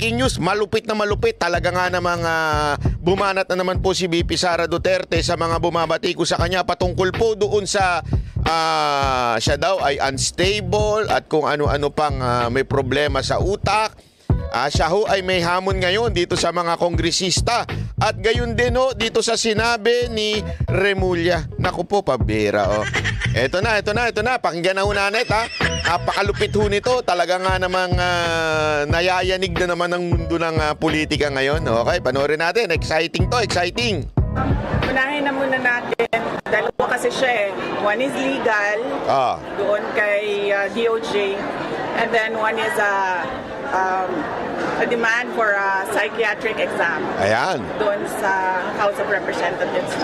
breaking news, malupit na malupit. Talaga nga namang bumanat na naman po si VP Sara Duterte sa mga bumabati ko sa kanya patungkol po doon sa siya daw ay unstable at kung ano-ano pang may problema sa utak. Siya ho ay may hamon ngayon dito sa mga kongresista at gayon din ho dito sa sinabi ni Remulla. Naku po, pabira oh. Ito na. Pakinggan na ho nanet ha. Napakalupit ho nito. Talaga nga namang nayayanig na naman ang mundo ng politika ngayon. Okay, panoorin natin. Exciting to, exciting. Unahin na muna natin. Dalawa kasi siya eh. One is legal. Doon kay DOJ. And then one is a demand for a psychiatric exam. Ayan. Doon sa House of Representatives.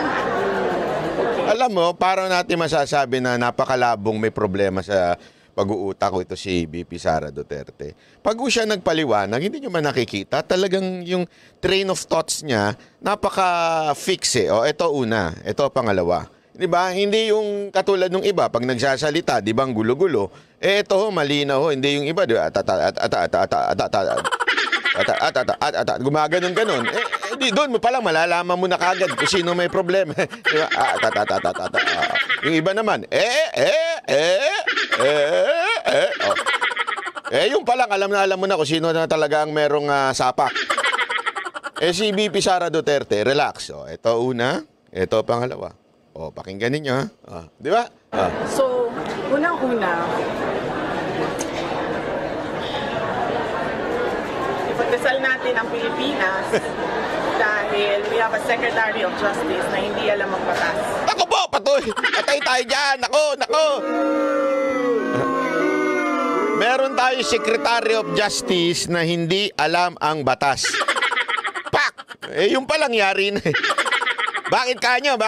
Okay. Alam mo, parang natin masasabi na napakalabong may problema sa pag-uutak ko ito si VP Sara Duterte. Pag siya nagpaliwanag, hindi nyo man nakikita, talagang yung train of thoughts niya, napaka-fix eh. O, ito una, ito pangalawa. Diba? Hindi yung katulad ng iba, pag nagsasalita, di ba, ang gulo-gulo. Ito ho, malinaw ho, hindi yung iba, di ba? Gumaganon-ganon. Di doon mo palang malalaman mo na kagad kung sino may problema. Diba? Yung iba naman, yung palang alam mo na kung sino na talaga ang merong sapak. Si VP Sara Duterte, relax. Ito una, ito pangalawa. Pakinggan ninyo ha. Di ba? So, unang-una, ipagdasal natin ang Pilipinas dahil we have a Secretary of Justice na hindi alam magbatas. Ako po, patoy! Patay tayo dyan! Nako! Meron tayo Secretary of Justice na hindi alam ang batas. Pak! Yung palang yari na Bakit kanyo,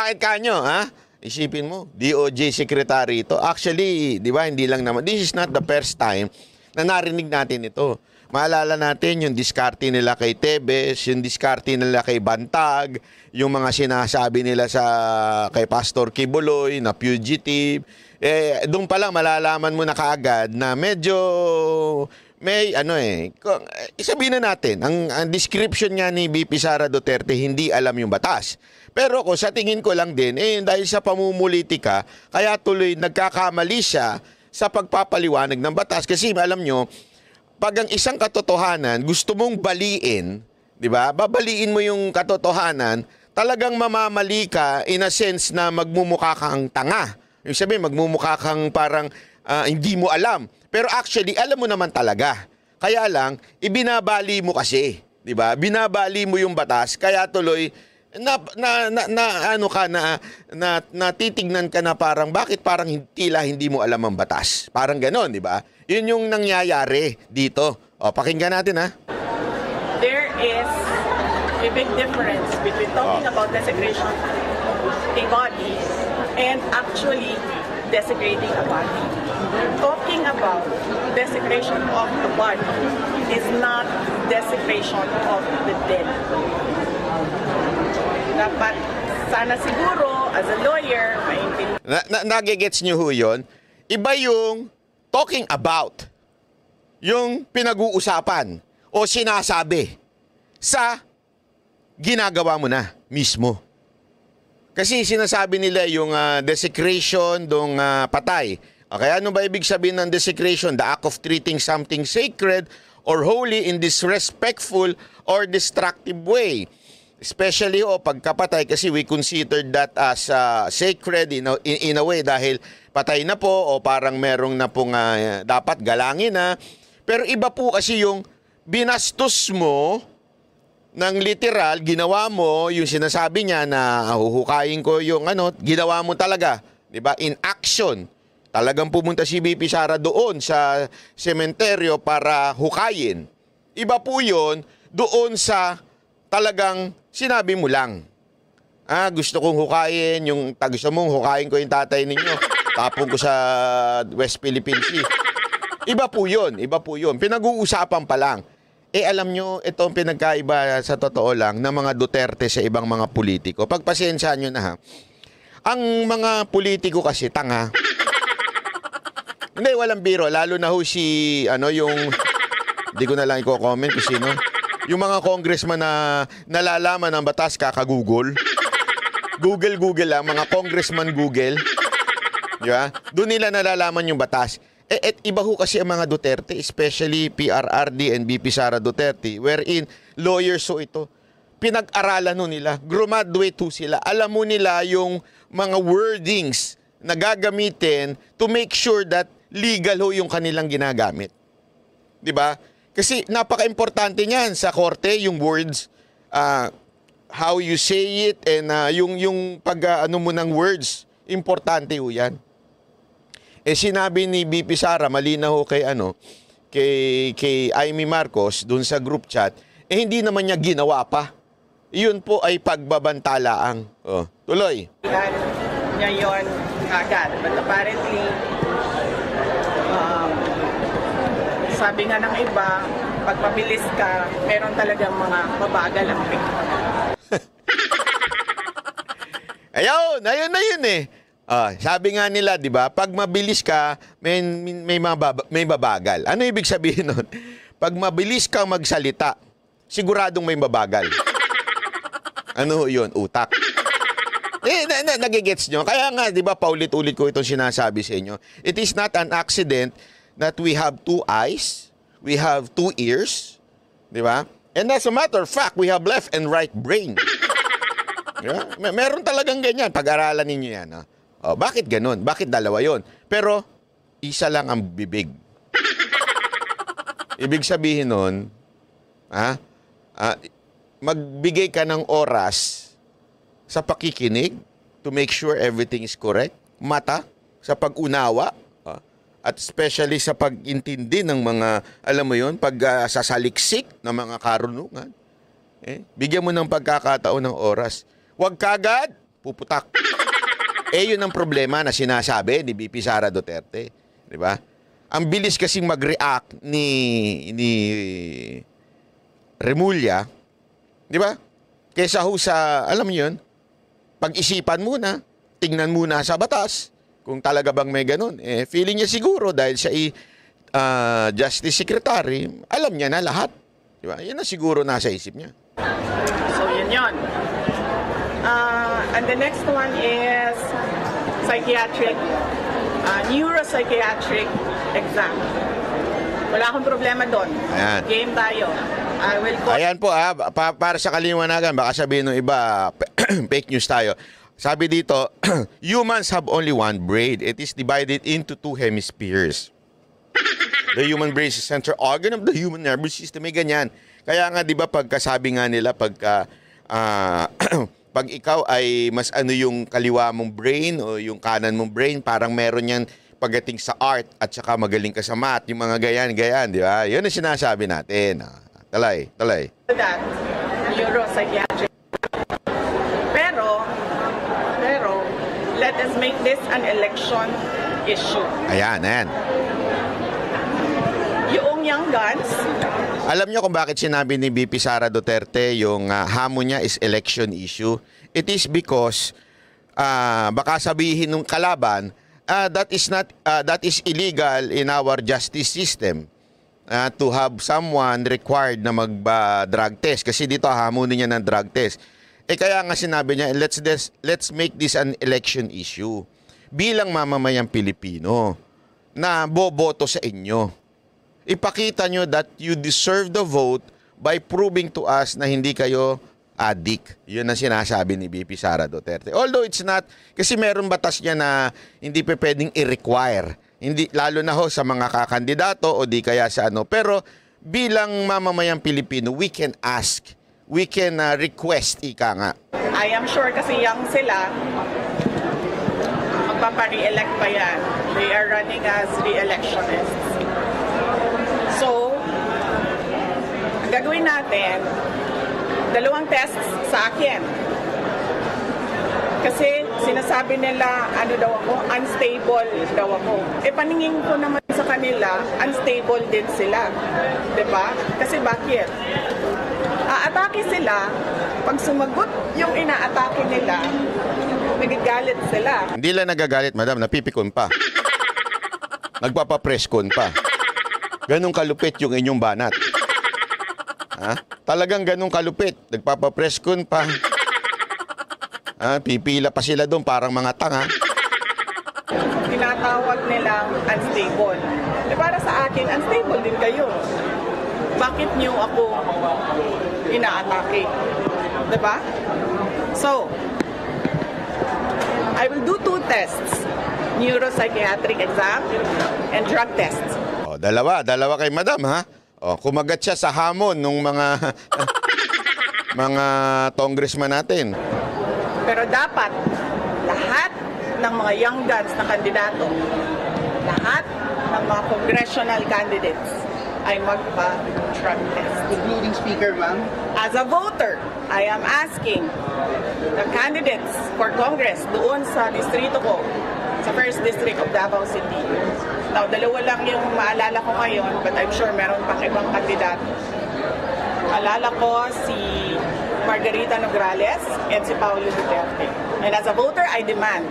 ha? Isipin mo, DOJ Secretary ito. Actually, di ba, hindi lang naman. This is not the first time na narinig natin ito. Maalala natin yung diskarte nila kay Tebes, yung diskarte nila kay Bantag, yung mga sinasabi nila kay Pastor Kibuloy na fugitive. Doon pa lang malalaman mo na kaagad na medyo may isabihin na natin, ang description niya ni VP Sara Duterte, hindi alam yung batas. Pero ko sa tingin ko lang din, dahil sa pamumulitika, kaya tuloy nagkakamali siya sa pagpapaliwanag ng batas. Kasi alam nyo, pag ang isang katotohanan gusto mong baliin, di ba? Babaliin mo yung katotohanan, talagang mamamali ka in a sense na magmumukha kang tanga. Yung sabihin, magmumukha kang parang hindi mo alam. Pero actually, alam mo naman talaga. Kaya lang, ibinabali mo kasi, di ba? Binabali mo yung batas, kaya tuloy natitignan ka na parang bakit parang tila hindi mo alam ang batas. Parang gano'n, di ba? Yun yung nangyayari dito. Pakinggan natin ha. There is a big difference between talking about desecration of a body and actually desecrating a body. Talking about desecration of the body is not desecration of the dead. Dapat sana siguro as a lawyer maintindihan. Nagigets nyo ho yun? Iba yung talking about, yung pinag-uusapan o sinasabi sa ginagawa mo na mismo. Kasi sinasabi nila yung desecration dong patay. Okay, ano ba ibig sabihin ng desecration? The act of treating something sacred or holy in disrespectful or destructive way. Especially pagkapatay, kasi we consider that as sacred in a way dahil patay na po o parang merong na pong dapat galangin na. Pero iba po kasi yung binastos mo ng literal, ginawa mo yung sinasabi niya na huhukayin ko yung ginawa mo talaga, 'di ba? In action. Talagang pumunta si VP Sara doon sa sementeryo para hukayin. Iba po 'yon doon sa talagang sinabi mo lang. Gusto kong hukayin gusto mong hukayin ko yung tatay ninyo. Tapon ko sa West Philippine Sea. Iba po 'yon, Pinag-uusapan pa lang. Alam nyo, ito ang pinagkaiba sa totoo lang ng mga Duterte sa ibang mga politiko. Pagpasensyahan nyo na ha. Ang mga politiko kasi tanga. Hindi, walang biro. Lalo na ho si, hindi ko na lang i-comment kung sino. Yung mga congressman na nalalaman ng batas kaka-Google. Google lang, mga congressman Google. Di ba? Doon nila nalalaman yung batas. Et iba ho kasi ang mga Duterte, especially PRRD and BP Sara Duterte, wherein lawyers ho ito. Pinag-aralan ho nila, graduate ho sila. Alam mo nila yung mga wordings na gagamitin to make sure that legal ho yung kanilang ginagamit. Di ba? Kasi napaka-importante niyan sa korte, yung words, how you say it, and yung pag ano mo ng words, importante ho yan. Sinabi ni BP Sara, malinaw ho kay Amy Marcos dun sa group chat, hindi naman niya ginawa pa. Yun po ay pagbabantalaang. Tuloy. Niya yun agad. But apparently, sabi nga ng iba, pag mabilis ka, meron talagang mga mabagal ang picture. Ayun na yun eh. Sabi nga nila, di ba, pag mabilis ka, may babagal. Ano ibig sabihin nun? Pag mabilis kang magsalita, siguradong may babagal. Ano yun? Utak. Nagigets nyo? Kaya nga, di ba, paulit-ulit ko itong sinasabi sa inyo. It is not an accident that we have 2 eyes, we have 2 ears, di ba? And as a matter of fact, we have left and right brain. Yeah? Meron talagang ganyan. Pag-aralan ninyo yan. Bakit ganun? Bakit dalawa yon? Pero, isa lang ang bibig. Ibig sabihin nun, magbigay ka ng oras sa pakikinig to make sure everything is correct. Mata, sa pag-unawa, at especially sa pag-intindi ng mga, alam mo yon, pag-sasaliksik ng mga karunungan. Bigyan mo ng pagkakataon ng oras. Huwag kagad, puputak. Yun ang problema na sinasabi ni BP Sara Duterte. Di ba? Ang bilis kasing mag-react ni Remulla. Di ba? Kesa ho sa, alam niyo yun, pag-isipan muna, tingnan muna sa batas, kung talaga bang may ganun. Feeling niya siguro dahil siya Justice Secretary, alam niya na lahat. Di ba? Yan na siguro nasa isip niya. So, yun. And the next one is psychiatric, neuropsychiatric exam. Wala akong problema doon. Ayan. Game tayo. I will go. Ayan po para sa kaliwanagan, baka sabihin ng iba, fake news tayo. Sabi dito, humans have only one brain. It is divided into 2 hemispheres. The human brain is the central organ of the human nervous system. May ganyan. Kaya nga, di ba, pagkasabi nga nila, pag ikaw ay mas yung kaliwa mong brain o yung kanan mong brain, parang meron yan pagdating sa art at saka magaling ka sa math, yung mga gayan, di ba? Yun ang sinasabi natin. Talay. That, neuropsychiatric. Pero, let us make this an election issue. Ayan. Yung young guns. Alam niyo kung bakit sinabi ni BP Sara Duterte yung hamon niya is election issue? It is because baka sabihin ng kalaban, that is illegal in our justice system to have someone required na mag-drug test. Kasi dito hamunin niya ng drug test. Kaya nga sinabi niya, let's make this an election issue. Bilang mamamayang Pilipino na boboto sa inyo. Ipakita nyo that you deserve the vote by proving to us na hindi kayo addict. Yun ang sinasabi ni BP Sara Duterte. Although it's not, kasi meron batas niya na hindi pa pwedeng i-require. Hindi, lalo na ho sa mga kakandidato o di kaya sa ano. Pero bilang mamamayang Pilipino, we can ask. We can request, ika nga. I am sure kasi young sila, magpapa-re-elect pa yan. They are running as re-electionists. So, ang gagawin natin, 2 tests sa akin. Kasi sinasabi nila, unstable daw ako. Paningin ko naman sa kanila, unstable din sila. Diba? Kasi bakit? Aatake sila, pag sumagot yung inaatake nila, nagagalit sila. Hindi lang nagagalit, madam, napipikon pa. Nagpapapreskon pa. Ganong kalupit yung inyong banat. Talagang ganun kalupit. Nagpapa-press con pa. Pipila pa sila doon parang mga tanga. Tinatawag nilang unstable. Para sa akin, unstable din kayo. Bakit niyo ako inaatake? Diba? So, I will do 2 tests. Neuropsychiatric exam and drug tests. Dalawa kay madam, ha? Kumagat siya sa hamon ng mga mga congressman natin. Pero dapat lahat ng mga young guns na kandidato, lahat ng mga congressional candidates ay magpa-drug test. Including speaker, ma'am? As a voter, I am asking the candidates for Congress doon sa distrito ko, sa 1st District of Davao City. Now, dalawa lang yung maalala ko ngayon, but I'm sure meron pang ibang kandidato. Alala ko si Margarita Nograles and si Paulo Duterte. And as a voter, I demand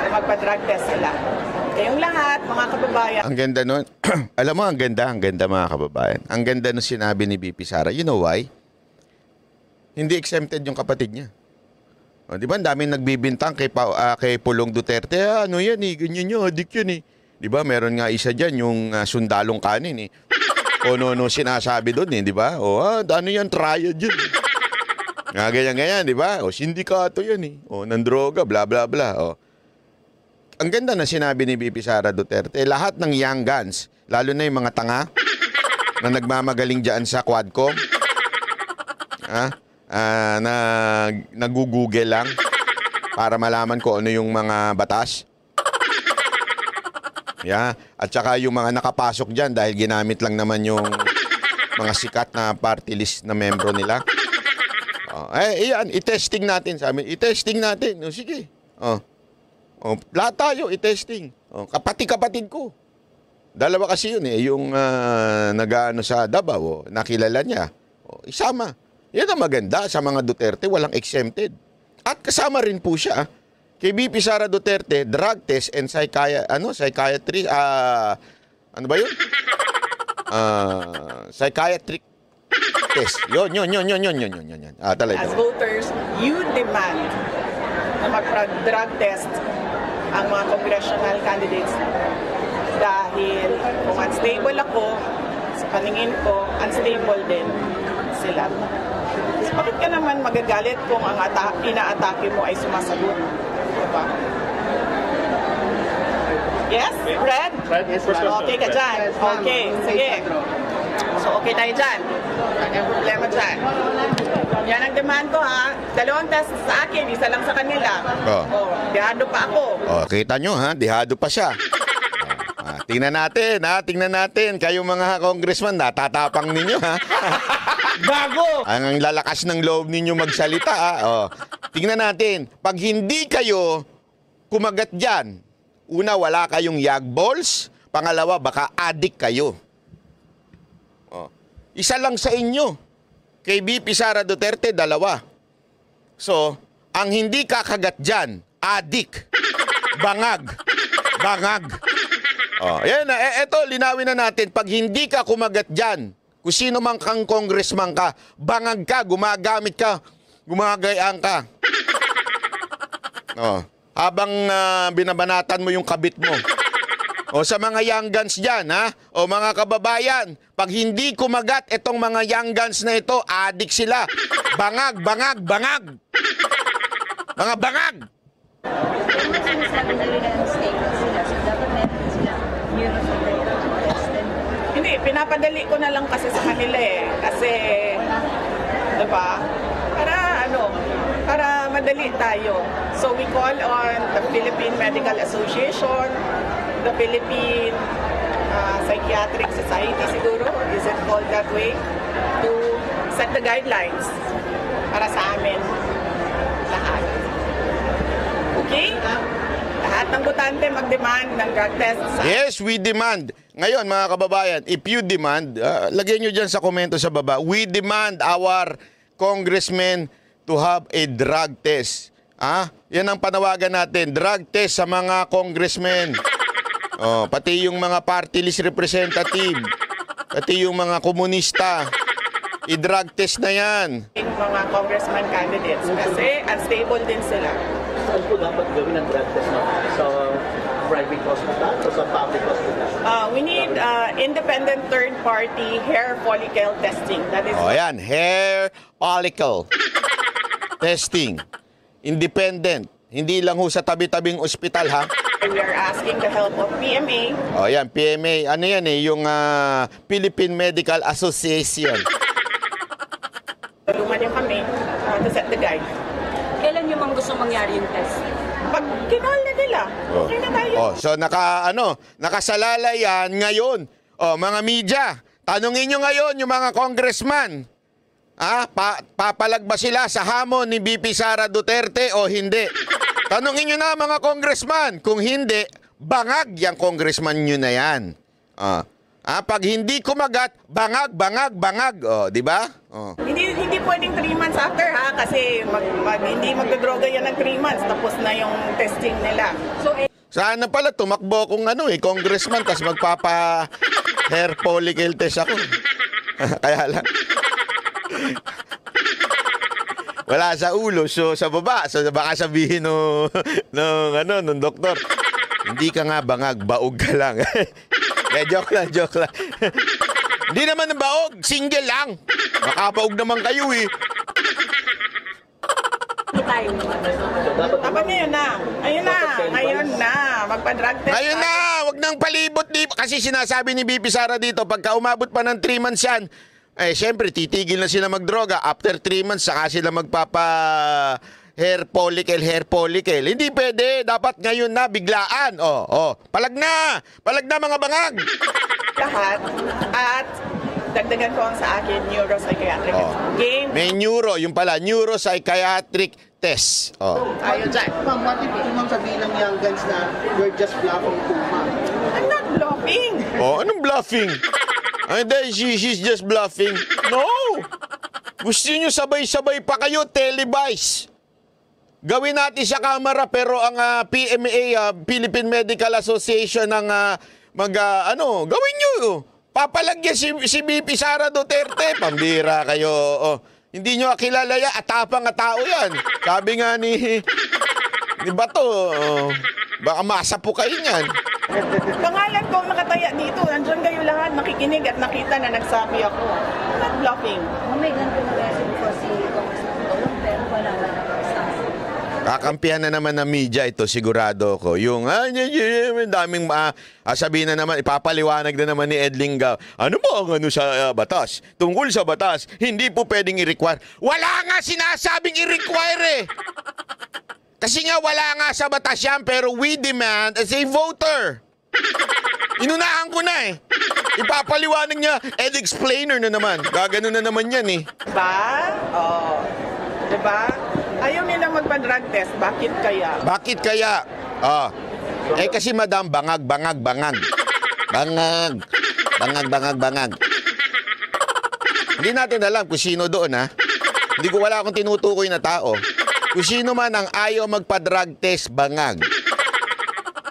na magpa-drug test sila. Kayong lahat, mga kababayan. Ang ganda nun. Alam mo, ang ganda mga kababayan. Ang ganda nung sinabi ni BP Sara. You know why? Hindi exempted yung kapatid niya. Di ba, ang daming nagbibintang kay Pulong Duterte. Ano yan eh, ganyan nyo, adik yun eh. Di ba, meron nga isa dyan, yung sundalong kanin eh. No, sinasabi doon eh, di ba? Ano yan, triad yun. Ganyan, di ba? Sindikato yan eh. Ng droga, bla bla bla. Ang ganda na sinabi ni BP Sara Duterte, lahat ng young guns, lalo na yung mga tanga na nagmamagaling dyan sa Quadcom, na nag-google lang para malaman ko ano yung mga batas. At saka yung mga nakapasok dyan dahil ginamit lang naman yung mga sikat na party list na membro nila. Iyan, i-testing natin. Sabi, i-testing natin. Sige. Lahat tayo, i-testing. Kapatid ko. Dalawa kasi yun eh. Yung nag-ano sa Davao, nakilala niya. Isama. Yan ang maganda sa mga Duterte, walang exempted. At kasama rin po siya kay BP Sara Duterte, drug test and psychiatry, ano ba yun? Psychiatric test. Yun. Talaga. As voters, you demand na magpa-drug test ang mga congressional candidates dahil kung unstable ako, sa paningin ko, unstable din sila. Bakit ka naman magagalit kung ang inaatake mo ay sumasagot? Diba? Yes? Fred? Okay ka dyan? Okay, sige. So, okay tayo dyan. Ano yung problema dyan? Yan ang demand ko, ha? 2 test sa akin, isa lang sa kanila. Dihado pa ako. Kita nyo, ha? Dihado pa siya. Tingnan natin. Kayong mga congressman, natatapang ninyo, ha? Bago! Ang lalakas ng loob ninyo magsalita, ha? Tingnan natin. Pag hindi kayo kumagat dyan, una, wala kayong yag balls. Pangalawa, baka addict kayo. Isa lang sa inyo. Kay BP Sara Duterte, 2. So, ang hindi kakagat dyan, addict, bangag. Yan, eto, linawin na natin. Pag hindi ka kumagat dyan, kung sino man kang congressman ka, bangag ka, gumagamit ka, gumagayaan ka. Habang binabanatan mo yung kabit mo. Sa mga young guns dyan, ha? Mga kababayan, pag hindi kumagat itong mga young guns na ito, adik sila. Bangag. Mga bangag. Hindi, pinapadali ko na lang kasi sa kanila eh. Kasi, diba? Para madali tayo. So we call on the Philippine Medical Association, the Philippine Psychiatric Society siguro, is it called that way, to set the guidelines para sa amin lahat. Okay? Lahat ng botante mag-demand ng drug test. Yes, we demand. Ngayon, mga kababayan, if you demand, lagyan nyo dyan sa komento sa baba, we demand our congressmen to have a drug test. Yan ang panawagan natin, drug test sa mga congressmen. Pati yung mga party list representative, pati yung mga komunista. I-drug test na yan. Yung mga congressman candidates kasi unstable din sila. Saan po dapat gawin ang drug test naman? Sa private hospital o sa public hospital? We need independent third-party hair follicle testing. That is O yan, hair follicle testing. Independent. Hindi lang ho sa tabi-tabing ospital, ha? we are asking the help of PMA. O yan, PMA. Ano yan eh? Yung Philippine Medical Association. Tulungan niyo kami to set the guide. Kailan yung mga gusto mangyari yung test? Pag kinol na nila, okay na tayo. Oh, so nakasalala yan ngayon. Oh, mga media, tanungin nyo ngayon yung mga congressman. Papalag ba sila sa hamon ni BP Sara Duterte o hindi? Tanungin nyo na mga congressman. Kung hindi, bangag yung congressman nyo na yan. Pag hindi kumagat, bangag. Oh, di ba? Oh. Hindi pwedeng 3 months after kasi hindi magdodroga yan ng 3 months tapos na yung testing nila. So Sana pala tumakbo kung congressman tas magpapa hair follicle test ako. Kaya lang. Wala sa ulo, so sa baba. So baka sabihin nung doktor, hindi ka nga bangag, baog ka lang. Joke lang. Hindi naman ng baog, single lang. Makabaog naman kayo eh. Dapat ngayon na. Magpa-drug test. Ngayon na, wag nang palibot. Kasi sinasabi ni BP Sara dito, pagka umabot pa ng 3 months yan, syempre, titigil na sila magdroga. After 3 months, saka sila magpapa hair follicle. Hindi pwede. Dapat ngayon na, biglaan. Palag na mga bangag. Lahat. At dagdagan ko ang sa akin, neuropsychiatric. Game. May neuropsychiatric test. Ayun dyan. Ma'am, what if ma'am sabihin ng young guns na you're just bluffing too, ma'am? I'm not bluffing. Anong bluffing? She's just bluffing. No! Gusto nyo sabay-sabay pa kayo, televise. Gawin natin sa kamera, pero ang PMA, Philippine Medical Association, gawin nyo. Papalagyan si BP Sara Duterte. Pambira kayo. Hindi nyo kilala yan. Atapang tao yan. Sabi nga ni Bato, baka masapo kayo yan. Pangalan ko ang nakataya dito. Nandiyan kayo lahat nakikinig at nakita na nagsabi ako. I'm not bluffing. May ganito na resin po si Congressman Dolong, pero wala na Kakampihan na naman ng media ito, sigurado ko. Yung, daming, sabihin na naman, ipapaliwanag na naman ni Ed Linggaw. Ano ba ang sa batas? Tungkol sa batas, hindi po pwedeng i-require. Wala nga sinasabing i-require eh! Kasi nga wala nga sa batas yan, pero we demand as a voter. Inunahan ko na eh. Ipapaliwanag niya, Ed explainer na naman. Gagano na naman yan eh. Diba? Diba? Ayaw nilang magpa-drug test. Bakit kaya? Bakit kaya? Kasi madam, bangag. Hindi natin alam kung sino doon, ha? Hindi ko wala akong tinutukoy na tao. Kung sino man ang ayaw magpa-drug test, bangag.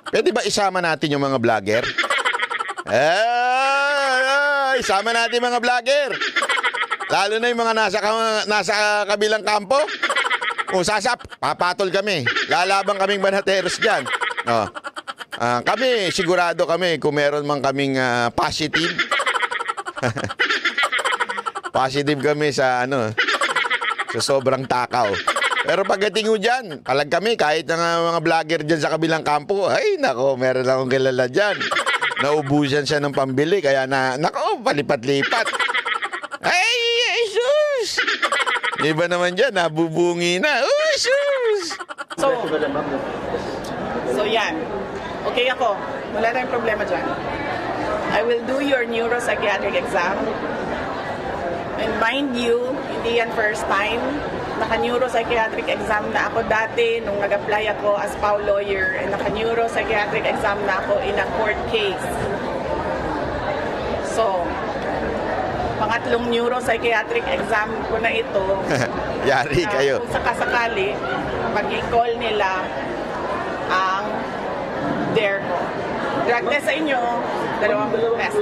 Pwede ba isama natin yung mga vlogger? Isama natin mga vlogger. Lalo na yung mga nasa kabilang kampo. Kung papatol kami. Lalabang kaming banateros dyan. Kami, sigurado kami kung meron man kaming positive. Positive kami sa sa sobrang takaw. Pero pagdating mo dyan, palag kami, kahit ng mga vlogger dyan sa kabilang kampo, ay nako, meron akong kilala dyan. Naubusan siya ng pambili, kaya palipat-lipat. Ay, Jesus! Iba naman dyan, nabubungi na. Uy, sus! So yan. Okay ako. Wala tayong problema dyan. I will do your neuropsychiatric exam. And mind you, hindi yan first time. Naka-neuropsychiatric exam na ako dati nung nag-apply ako as PAW lawyer. And naka-neuropsychiatric exam na ako in a court case. So, pangatlong neuropsychiatric exam ko na ito. Yari kayo. Kung sakasakali, mag-i-call nila ang DARE ko. Drug test sa inyo, dalawang test.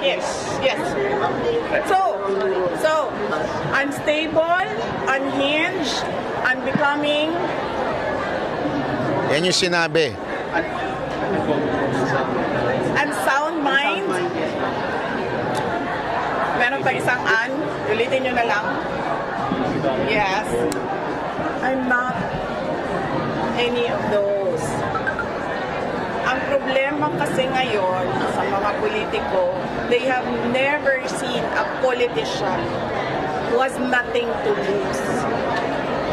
Yes. So, So, unstable, unhinged, unbecoming, Yan yung sinabi. unsound mind. Meron pa isang ulitin nyo na lang. Yes. I'm not any of those. Ang problema kasi ngayon sa mga politiko, they have never seen a politician who has nothing to lose.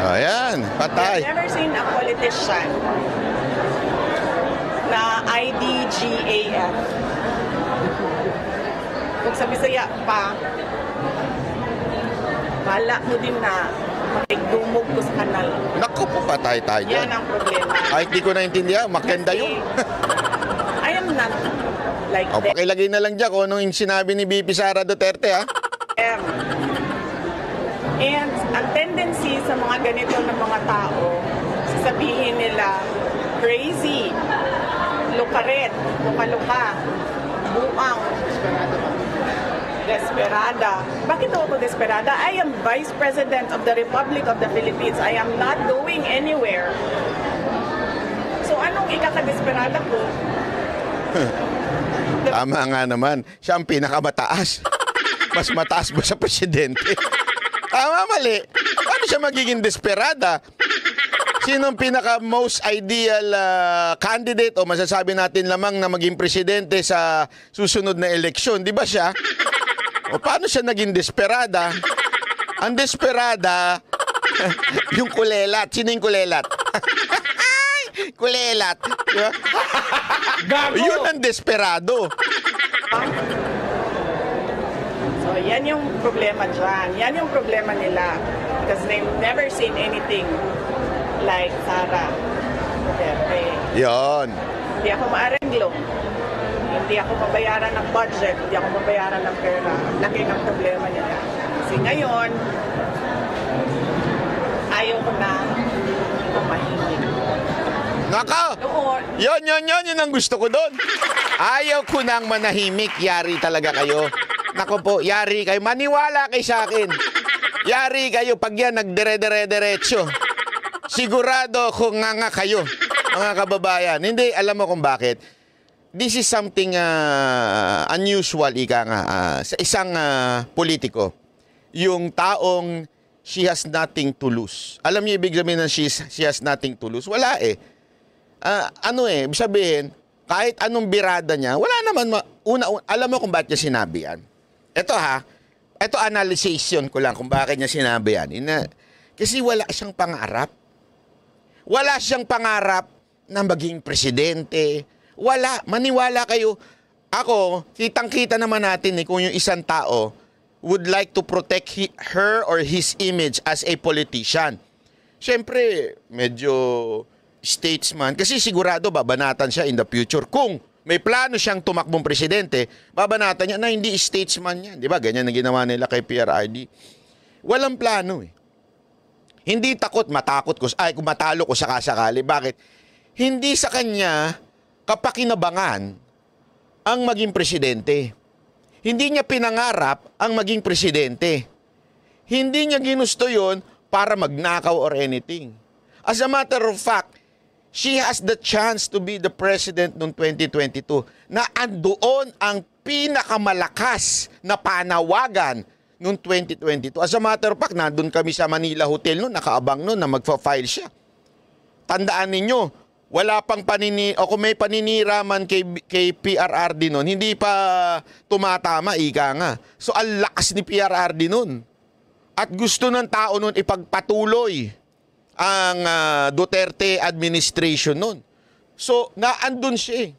Ayan, They patay. have never seen a politician na IDGAF. Kung sa Bisaya pa, bala mo din na makigdumog ko sa kanal. Naku po, patay tayo Yan dyan. ang problema. Kahit di ko naintindihan, makenda yun. I am not like O, them. pakilagay na lang dyan kung anong sinabi ni BP Sara Duterte, ha? And ang tendency sa mga ganito ng mga tao, sasabihin nila, crazy, lukaret, luka-luka, buang, desperada. Bakit ako desperada? I am Vice President of the Republic of the Philippines. I am not going anywhere. So anong ikakadesperada ko? Tama nga naman. Siya ang pinakamataas. Mas mataas ba sa presidente? Tama, mali. Paano siya magiging desperada? Sino ang pinaka-most ideal candidate o masasabi natin lamang na maging presidente sa susunod na eleksyon? Di ba siya? O paano siya naging desperada? Ang desperada, yung kulelat. Sino yung kulelat? Kulelat. Di ba? Yun ang desperado. So, yan yung problema dyan. Yan yung problema nila. Because they've never seen anything like Sara Duterte. Yon. Hindi ako maarenglo. Hindi ako mabayaran ng budget. Hindi ako mabayaran ng pera. Laki ng problema nila. Kasi ngayon, ayaw ko na pumahingin. Naka! Noon, Yun ang gusto ko doon. Ayaw ko nang manahimik. Yari talaga kayo. Nako po, yari kayo. Maniwala kayo sa akin. Yari kayo pag yan nagdire-dire-diretso. Sigurado kung nga kayo, mga kababayan. Hindi, alam mo kung bakit. This is something unusual, ika nga, sa isang politiko. Yung taong she has nothing to lose. Alam niyo ibig sabihin ng she has nothing to lose? Wala eh. Ibig sabihin, kahit anong birada niya, wala naman, alam mo kung bakit niya sinabi yan. Ito analyzation ko lang kung bakit niya sinabi yan. Kasi wala siyang pangarap. Wala siyang pangarap na maging presidente. Wala. Maniwala kayo. Ako, kitang-kita naman natin kung yung isang tao would like to protect her or his image as a politician. Siyempre, medyo statesman. Kasi sigurado babanatan siya in the future. Kung may plano siyang tumakbong presidente, babanatan niya na hindi statesman yan. Di ba? Ganyan na ginawa nila kay PRRD. Walang plano eh. Hindi matakot ko, kung matalo ko sakasakali. Bakit? Hindi sa kanya kapakinabangan ang maging presidente. Hindi niya pinangarap ang maging presidente. Hindi niya ginusto yon para magnakaw or anything. As a matter of fact, she has the chance to be the president noong 2022 na andoon ang pinakamalakas na panawagan noong 2022. As a matter of fact, nandun kami sa Manila Hotel noon, nakaabang noon na magfa-file siya. Tandaan ninyo, wala pang kung may paninira man kay PRRD noon, hindi pa tumatama, ika nga. So, ang lakas ni PRRD noon. At gusto ng tao noon ipagpatuloy ang Duterte administration noon. So, naandun siya eh.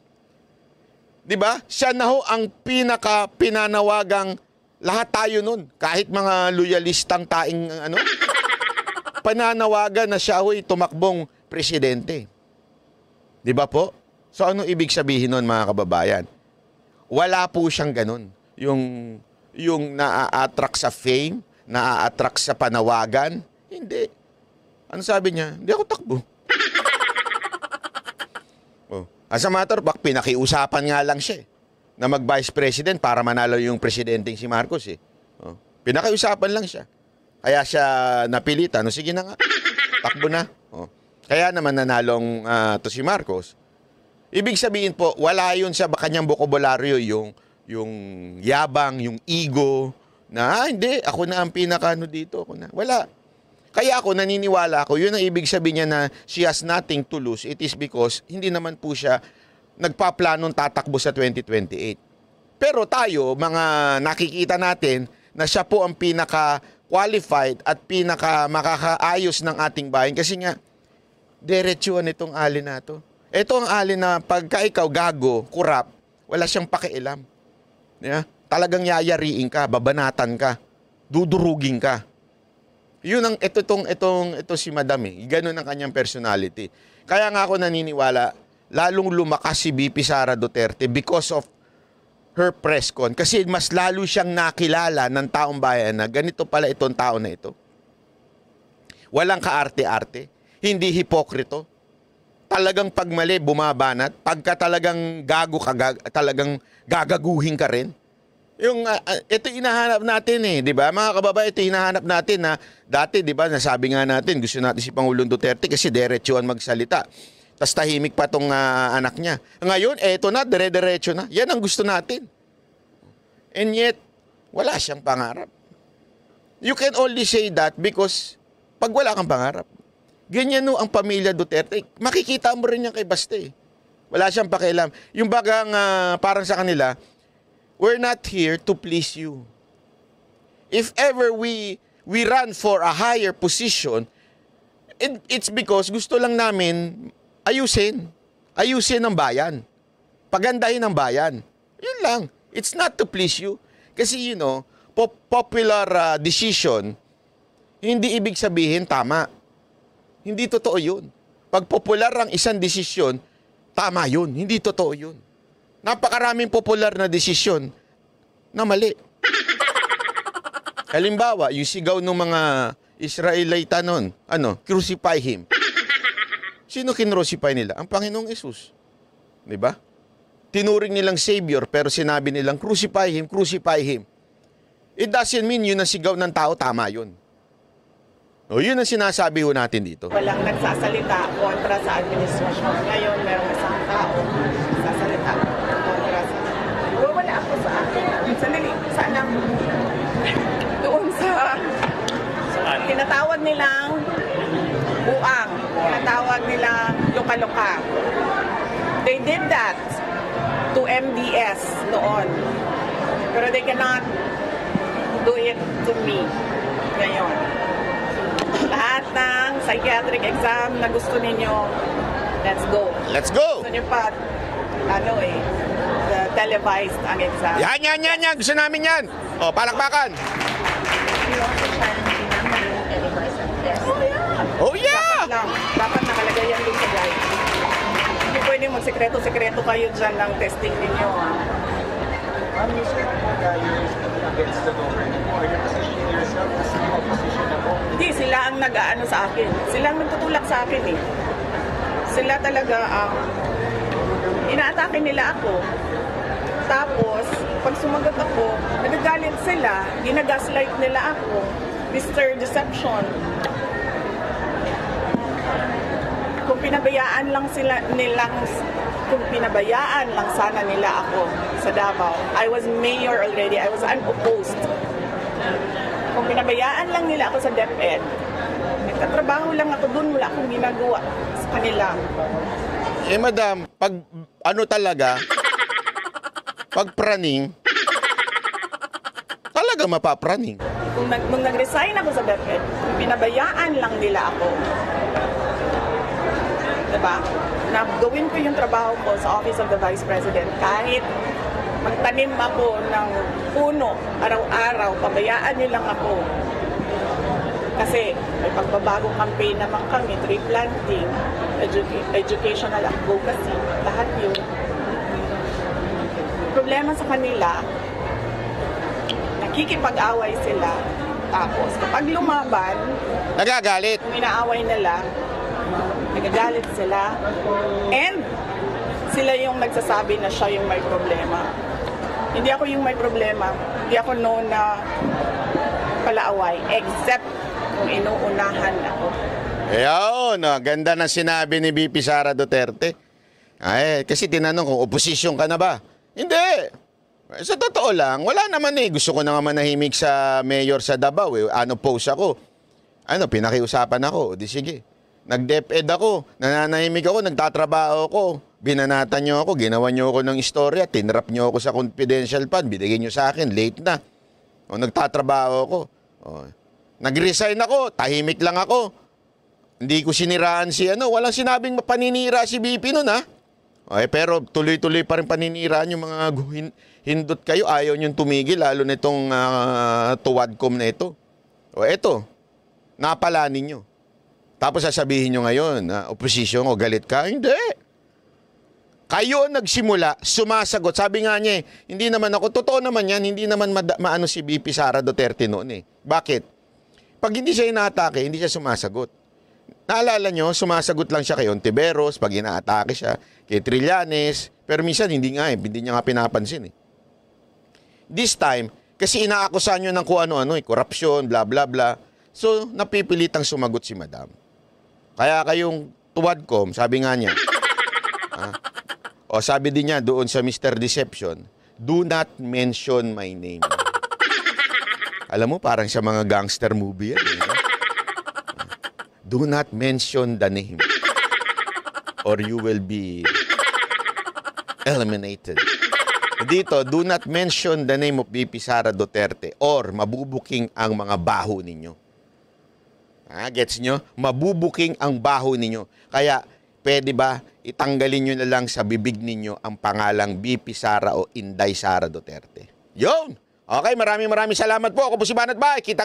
Diba? Siya na ho ang pinanawagang lahat tayo noon. Kahit mga loyalistang taing pananawagan na siya ho'y tumakbong presidente. Diba po? So, ano ibig sabihin nun mga kababayan? Wala po siyang ganun. Yung naa-attract sa fame, naa-attract sa panawagan. Hindi. Ano sabi niya? Hindi ako takbo. As a matter of fact, pinakiusapan nga lang siya na mag-vice president para manalo yung presidenteng si Marcos eh. Pinakiusapan lang siya. Kaya siya napilitan. Sige na nga, takbo na. Oh. Kaya naman nanalong to si Marcos. Ibig sabihin po, wala yun sa kanyang bokabularyo yung yabang, yung ego, na hindi, ako na ang pinakano dito. Ako na. Wala. Kaya ako, naniniwala ako, yun ang ibig sabihin niya na she has nothing to lose. It is because hindi naman po siya nagpaplanong tatakbo sa 2028. Pero tayo, mga nakikita natin na siya po ang pinaka-qualified at pinaka-makakaayos ng ating bayan. Kasi nga, diretsuhan itong alin na to. Ito ang alin na pagka ikaw gago, kurap, wala siyang pakialam. Yeah? Talagang yayariin ka, babanatan ka, dudurugin ka. Yun ang ito si Madam eh. Ganun ang kanyang personality. Kaya nga ako naniniwala, lalong lumakas si BP Sara Duterte because of her press con. Kasi mas lalo siyang nakilala ng taong bayan na ganito pala itong tao na ito. Walang kaarte-arte. Hindi hipokrito. Talagang pagmali, bumabanat. Pagka talagang gago ka, talagang gagaguhin ka rin. Yung, ito hinahanap natin eh, di ba? Mga kababayan, ito hinahanap natin na dati, di ba, nasabi nga natin, gusto natin si Pangulong Duterte kasi diretsuhan magsalita. Tas tahimik pa tong anak niya. Ngayon, eto na, dire-diretso na. Yan ang gusto natin. And yet, wala siyang pangarap. You can only say that because pag wala kang pangarap. Ganyan no ang pamilya Duterte. Makikita mo rin yan kay Baste. Wala siyang pakialam. Yung bagang parang sa kanila, we're not here to please you. If ever we run for a higher position, it's because gusto lang namin ayusin ang bayan. Pagandahin ang bayan. Yun lang. It's not to please you. Kasi you know, popular decision, hindi ibig sabihin tama. Hindi totoo yun. Pag popular ang isang desisyon, tama yun. Hindi totoo yun. Napakaraming popular na desisyon na mali. Halimbawa, yung sigaw ng mga Israelita nun, crucify him. Sino kinrucify nila? Ang Panginoong Yesus. Di ba? Tinuring nilang Savior pero sinabi nilang crucify him, crucify him. It doesn't mean yun ang sigaw ng tao, tama yun. O yun ang sinasabi ho natin dito. Walang nagsasalita kontra sa administrasyon. Ngayon, merong isang tao nagsasalita kontra sa... Wala ako sa akin. Sandali, saan lang? Doon sa... Tinatawag nilang buang. Tinatawag nilang luka-luka. They did that to MDS noon. Pero they cannot do it to me ngayon. Lahat ng psychiatric exam na gusto ninyo, let's go. Let's go! Gusto nyo pa, televised ang exam. Yan. Gusto namin yan. O, palakpakan. Oh, yeah! Dapat nakalagay yan dun sa guide. Hindi pwede magsekreto-sekreto kayo dyan ng testing ninyo. Against the government or your position yourself as the opposition ako? Hindi, sila ang nag-aano sa akin. Sila ang nagtutulak sa akin eh. Sila talaga ang inaatake nila ako. Tapos, pag sumagot ako, nagagalit sila, ginagaslight nila ako. Mr. Deception. Kung pinabayaan lang sana nila ako sa Davao. I was mayor already. I was unopposed. Kung pinabayaan lang nila ako sa DepEd, nagtatrabaho lang ako doon, wala akong ginagawa sa kanila. Eh, madam, pag pag praning, talaga mapapraning. Nung nag-resign ako sa DepEd, pinabayaan lang nila ako. Diba? Na gawin ko yung trabaho ko sa Office of the Vice President kahit magtanim ako ng puno araw-araw, pabayaan nyo lang ako. Kasi may pagbabagong campaign naman kami, tree planting, educational advocacy, lahat yun. Problema sa kanila, nakikipag-away sila, tapos kapag lumaban, Nagagalit. kung inaaway nila, nagagalit sila, and sila yung nagsasabi na siya yung may problema. Hindi ako yung may problema. Hindi ako known na palaaway except kung inuunahan ako. Ayun, ganda ng sinabi ni VP Sara Duterte. Ay, kasi tinanong kung oposisyon ka na ba? Hindi. Sa totoo lang, wala naman eh. Gusto ko na nga manahimik sa mayor sa Davao eh. Ano post ako? Ano, pinakiusapan ako. Di sige. Nag-DepEd ako. Nananahimik ako. Nagtatrabaho ako. Binanatan nyo ako. Ginawa nyo ako ng istorya. Tinrap nyo ako sa confidential fund. Binigay nyo sa akin. Late na. O, nagtatrabaho ako. O, nag-resign ako. Tahimik lang ako. Hindi ko siniraan si ano. Walang sinabing paninira si BP nun ha. Okay, pero tuloy-tuloy pa rin paniniraan yung mga hindot kayo. Ayaw niyong tumigil, lalo na itong tuwadcom na ito. O eto, napala ninyo. Tapos sasabihin nyo ngayon, oposisyon o galit ka? Hindi. Kayo nagsimula, sumasagot. Sabi nga niya, hindi naman ako, totoo naman yan, hindi naman maano si BP Sara Duterte noon eh. Bakit? Pag hindi siya inaatake, hindi siya sumasagot. Naalala nyo, sumasagot lang siya kay Ontiveros pag inaatake siya, kay Trillanes, pero minsan hindi nga eh, hindi niya nga pinapansin eh. This time, kasi inaakusan nyo ng kung ano-ano eh, korupsyon, bla bla bla. So, napipilitang sumagot si Madam. Kaya kayong tuwadcom, sabi nga niya, o sabi din niya doon sa Mr. Deception, do not mention my name. Alam mo, parang sa mga gangster movie yan. Do not mention the name or you will be eliminated. Dito, do not mention the name of VP Sara Duterte or mabubuking ang mga baho ninyo. Gets nyo? Mabubuking ang baho ninyo. Kaya, pwede ba itanggalin nyo na lang sa bibig ninyo ang pangalang VP Sara o Inday Sara Duterte? Yun! Okay, maraming salamat po. Ako po si Banat Bay. Kita